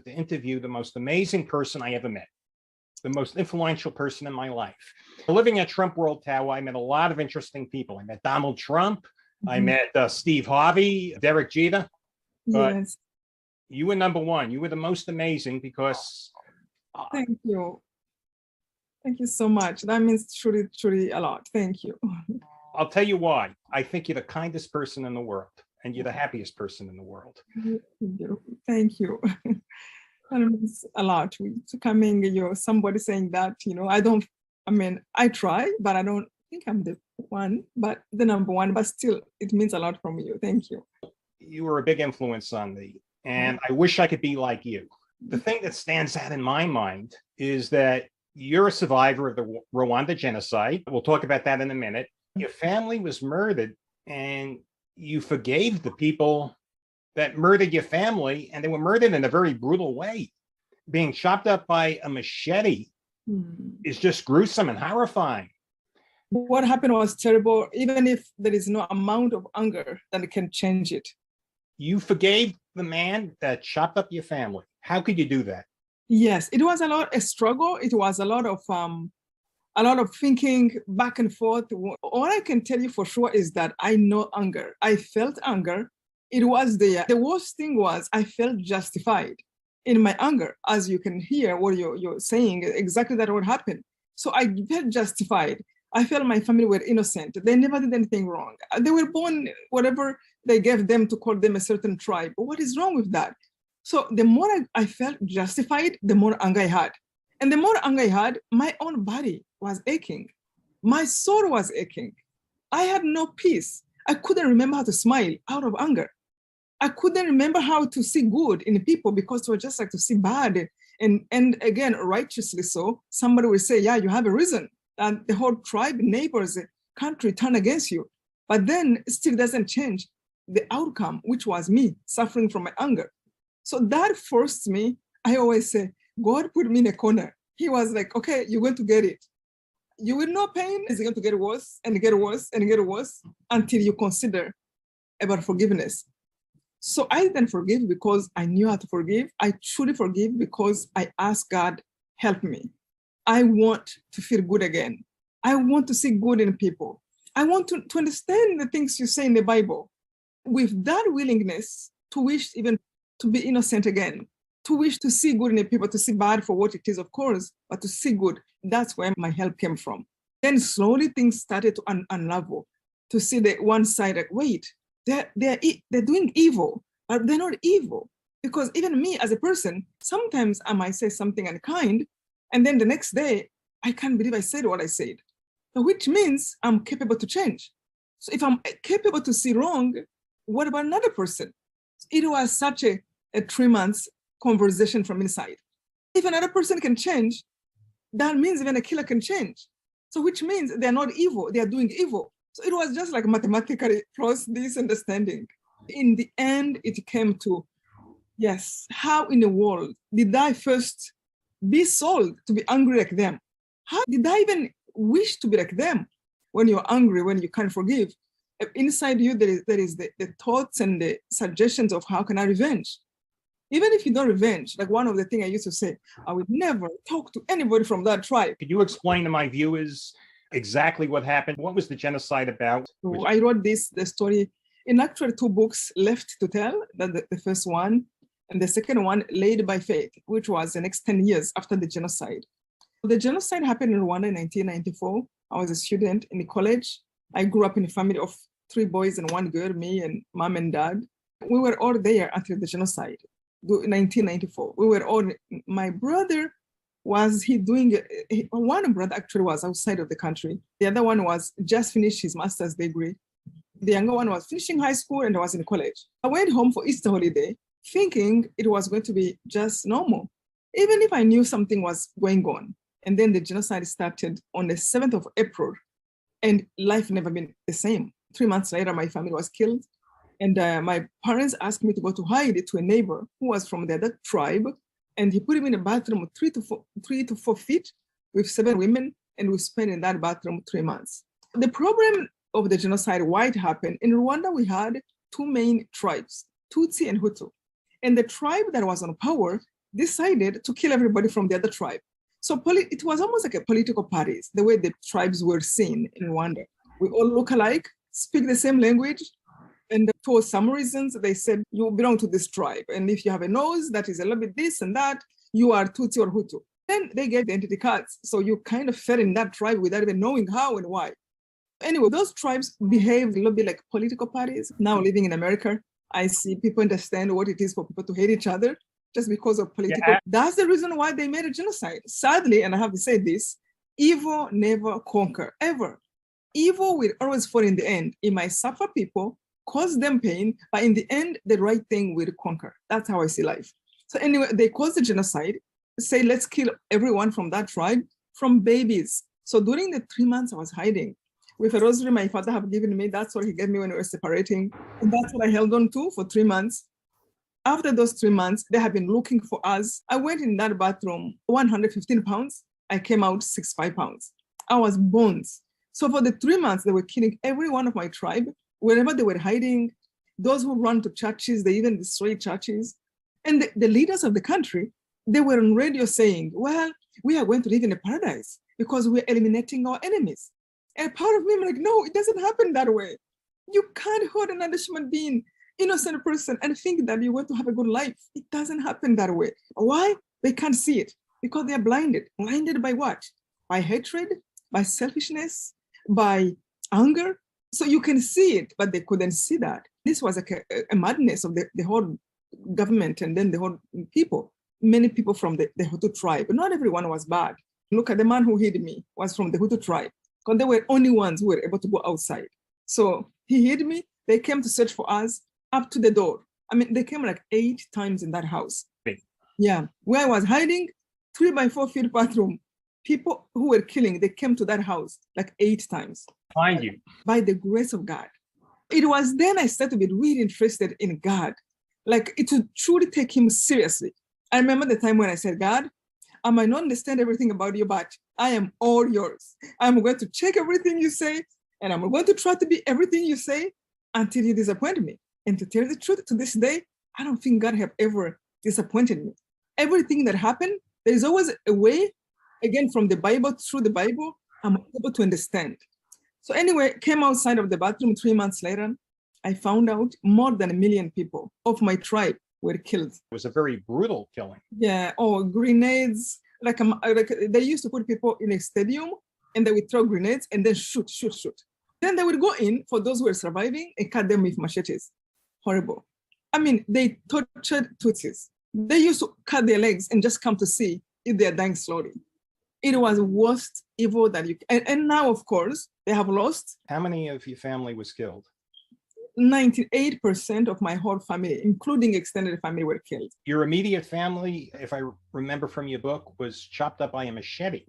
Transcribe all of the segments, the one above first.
to interview the most amazing person I ever met, the most influential person in my life. Living at Trump World Tower, I met a lot of interesting people. I met Donald Trump. I met Steve Harvey, Derek Jeter. But Yes, you were number one. You were the most amazing because thank you. Thank you so much. That means truly, truly a lot. Thank you. I'll tell you why. I think you're the kindest person in the world and you're the happiest person in the world. Thank you. That means a lot. To coming, somebody saying that, I try, but I don't think I'm the one, but the number one, but still it means a lot from you. Thank you. You were a big influence on me and I wish I could be like you. The thing that stands out in my mind is that you're a survivor of the Rwanda genocide. We'll talk about that in a minute. Your family was murdered and you forgave the people that murdered your family, and they were murdered in a very brutal way. Being chopped up by a machete is just gruesome and horrifying. What happened was terrible, even if there is no amount of anger that can change it. You forgave the man that chopped up your family. How could you do that? Yes, it was a struggle. It was a lot of thinking back and forth. All I can tell you for sure is that I know anger. I felt anger. It was the worst thing was I felt justified in my anger. As you can hear what you're saying, exactly that what happened. So I felt justified. I felt my family were innocent. They never did anything wrong. They were born, whatever they gave them to call them a certain tribe. But what is wrong with that? So the more I felt justified, the more anger I had. And the more anger I had, my own body was aching. My soul was aching. I had no peace. I couldn't remember how to smile out of anger. I couldn't remember how to see good in people because it was just like to see bad. And again, righteously so, somebody will say, yeah, you have a reason. And the whole tribe, neighbors, country turn against you. But then it still doesn't change the outcome, which was me suffering from my anger. So that forced me, I always say, God put me in a corner. He was like, okay, you're going to get it. You will know pain is going to get worse and get worse and get worse until you consider about forgiveness. So I didn't forgive because I knew how to forgive. I truly forgive because I asked God, help me. I want to feel good again. I want to see good in people. I want to understand the things you say in the Bible. With that willingness to wish even to be innocent again, to wish to see good in the people, to see bad for what it is, of course, but to see good. That's where my help came from. Then slowly things started to unravel, to see the one side, like, wait, they're doing evil, but they're not evil. Because even me as a person, sometimes I might say something unkind, and then the next day, I can't believe I said what I said. So which means I'm capable to change. So if I'm capable to see wrong, what about another person? It was such a 3 months conversation from inside. If another person can change, that means even a killer can change. So which means they're not evil, they are doing evil. So it was just like mathematically cross this understanding. In the end, it came to, yes, how in the world did I first be sold to be angry like them? How did I even wish to be like them? When you're angry, when you can't forgive, inside you, there is the thoughts and the suggestions of how can I revenge? Even if you don't revenge, like one of the things I used to say, I would never talk to anybody from that tribe. Could you explain to my viewers exactly what happened? What was the genocide about? So I wrote the story in actually 2 books left to tell, the first one, and the second one, Led by Faith, which was the next 10 years after the genocide. The genocide happened in Rwanda in 1994. I was a student in the college. I grew up in a family of 3 boys and 1 girl, me and mom and dad. We were all there until the genocide. In 1994, we were all, my brother was one brother actually was outside of the country. The other one was just finished his master's degree. The younger one was finishing high school and was in college. I went home for Easter holiday thinking it was going to be just normal, even if I knew something was going on. And then the genocide started on the 7th of April and life never been the same. 3 months later, my family was killed. And my parents asked me to go to hide to a neighbor who was from the other tribe. And he put him in a bathroom of 3 to 4 feet with 7 women. And we spent in that bathroom 3 months. The problem of the genocide, why it happened, in Rwanda, we had 2 main tribes, Tutsi and Hutu. And the tribe that was on power decided to kill everybody from the other tribe. So it was almost like a political parties, the way the tribes were seen in Rwanda. We all look alike, speak the same language, and for some reasons, they said, you belong to this tribe. And if you have a nose that is a little bit this and that, you are Tutsi or Hutu. Then they gave the identity cards. So you kind of fell in that tribe without even knowing how and why. Anyway, those tribes behave a little bit like political parties. Now living in America, I see people understand what it is for people to hate each other just because of political. Yeah. That's the reason why they made a genocide. Sadly, and I have to say this, evil never conquer, ever. Evil will always fall in the end. It might suffer people, cause them pain, but in the end, the right thing will conquer. That's how I see life. So anyway, they caused the genocide, say, let's kill everyone from that tribe, from babies. So during the 3 months I was hiding, with a rosary my father had given me, that's what he gave me when we were separating. And that's what I held on to for 3 months. After those 3 months, they have been looking for us. I went in that bathroom, 115 pounds. I came out 65 pounds. I was bones. So for the 3 months, they were killing every one of my tribe. Wherever they were hiding, those who run to churches, they even destroyed churches. And the leaders of the country, they were on radio saying, well, we are going to live in a paradise because we're eliminating our enemies. And part of me, I'm like, no, it doesn't happen that way. You can't hurt another human being, innocent person, and think that you want to have a good life. It doesn't happen that way. Why? They can't see it because they are blinded. Blinded by what? By hatred, by selfishness, by anger. So you can see it, but they couldn't see that. This was like a madness of the whole government and then the whole people. Many people from the Hutu tribe, but not everyone was bad. Look at the man who hid me, was from the Hutu tribe, because they were only ones who were able to go outside. So he hid me. They came to search for us up to the door. I mean, they came like 8 times in that house. Big. Yeah, where I was hiding, 3x4 feet bathroom. People who were killing, they came to that house like 8 times. Find you. By the grace of God. It was then I started to be really interested in God, like it would truly take him seriously. I remember the time when I said, God, I might not understand everything about you, but I am all yours. I'm going to check everything you say, and I'm going to try to be everything you say until you disappoint me. And to tell the truth, to this day, I don't think God have ever disappointed me. Everything that happened, there's always a way, again, from the Bible, through the Bible, I'm able to understand. So anyway, came outside of the bathroom 3 months later. I found out more than 1 million people of my tribe were killed. It was a very brutal killing. Yeah, grenades. Like they used to put people in a stadium and they would throw grenades and then shoot. Then they would go in for those who were surviving and cut them with machetes. Horrible. I mean, they tortured Tutsis. They used to cut their legs and just come to see if they're dying slowly. It was worst evil that you can. And now, of course, they have lost. How many of your family was killed? 98% of my whole family, including extended family, were killed. Your immediate family, if I remember from your book, was chopped up by a machete.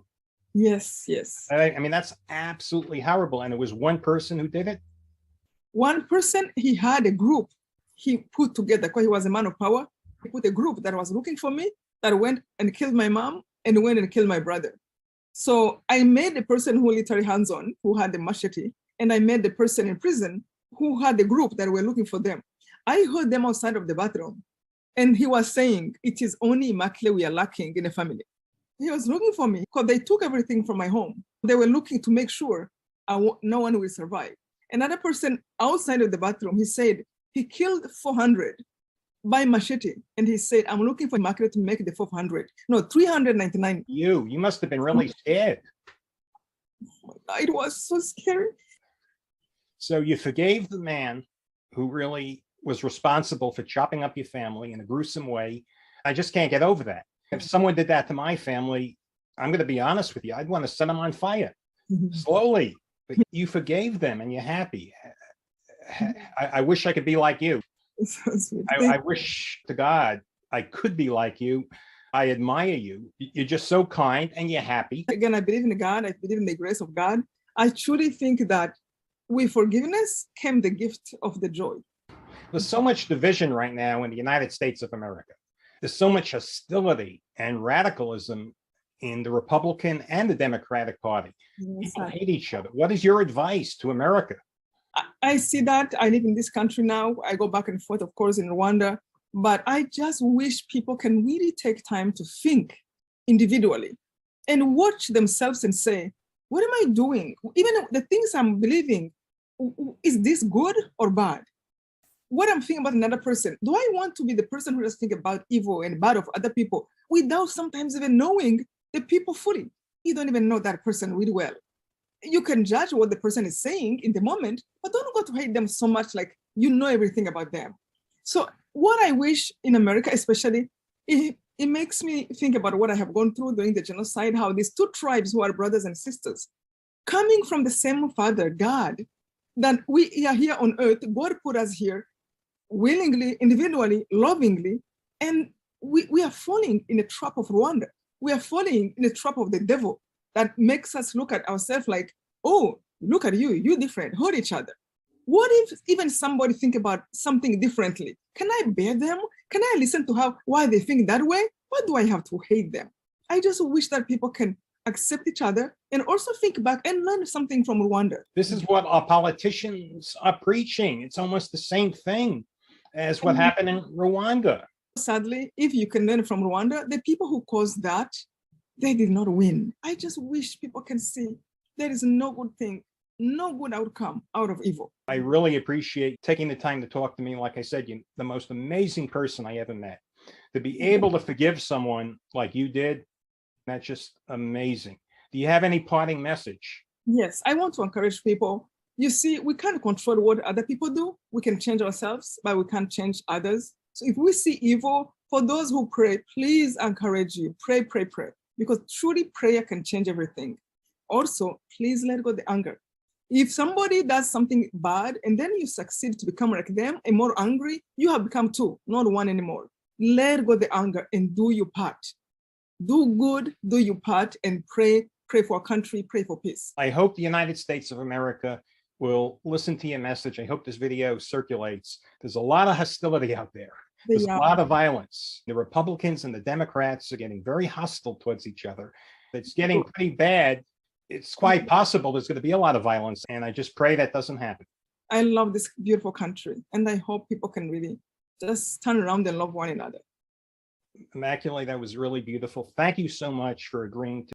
Yes. I mean, that's absolutely horrible. And it was one person who did it? One person, he had a group he put together because he was a man of power. He put a group that was looking for me, that went and killed my mom and went and killed my brother. So I made the person who literally hands-on, who had the machete, and I made the person in prison who had the group that were looking for them. I heard them outside of the bathroom, and he was saying, it is only Immaculate we are lacking in the family. He was looking for me because they took everything from my home. They were looking to make sure no one will survive. Another person outside of the bathroom, he said he killed 400 by machete. And he said, I'm looking for Immaculate to make the 400. No, 399. You must have been really scared. It was so scary. So you forgave the man who really was responsible for chopping up your family in a gruesome way. I just can't get over that. If someone did that to my family, I'm going to be honest with you, I'd want to set them on fire slowly. But you forgave them and you're happy. I wish I could be like you. I wish to God I could be like you. I admire you. You're just so kind and you're happy. Again, I believe in God. I believe in the grace of God. I truly think that with forgiveness came the gift of the joy. There's so much division right now in the United States of America. There's so much hostility and radicalism in the Republican and the Democratic Party. Yes, people hate each other. What is your advice to America? I see that. I live in this country now. I go back and forth, of course, in Rwanda. But I just wish people can really take time to think individually and watch themselves and say, what am I doing? Even the things I'm believing, is this good or bad? What I'm thinking about another person, do I want to be the person who just think about evil and bad of other people without sometimes even knowing the people fully? You don't even know that person really well. You can judge what the person is saying in the moment, but don't go to hate them so much like you know everything about them. So what I wish in America, especially, it makes me think about what I have gone through during the genocide, how these two tribes who are brothers and sisters, coming from the same Father, God, that we are here on earth, God put us here willingly, individually, lovingly, and we are falling in the trap of Rwanda. We are falling in the trap of the devil that makes us look at ourselves like, oh, look at you, you're different, hurt each other. What if even somebody think about something differently? Can I bear them? Can I listen to why they think that way? Why do I have to hate them? I just wish that people can accept each other and also think back and learn something from Rwanda. This is what our politicians are preaching. It's almost the same thing as what happened in Rwanda. Sadly, if you can learn from Rwanda, the people who caused that, they did not win. I just wish people can see there is no good thing, no good outcome out of evil. I really appreciate taking the time to talk to me. Like I said, you're the most amazing person I ever met. To be able to forgive someone like you did, that's just amazing. Do you have any parting message? Yes, I want to encourage people. You see, we can't control what other people do. We can change ourselves, but we can't change others. So if we see evil, for those who pray, please encourage you. Pray, pray, pray. Because truly prayer can change everything. Also, please let go the anger. If somebody does something bad and then you succeed to become like them and more angry, you have become two, not one anymore. Let go the anger and do your part. Do good, do your part, and pray for our country, pray for peace. I hope the United States of America will listen to your message. I hope this video circulates. There's a lot of hostility out there. There's a lot of violence. The Republicans and the Democrats are getting very hostile towards each other. It's getting pretty bad. It's quite possible there's going to be a lot of violence, and I just pray that doesn't happen. I love this beautiful country, and I hope people can really just turn around and love one another. Immaculate, that was really beautiful. Thank you so much for agreeing to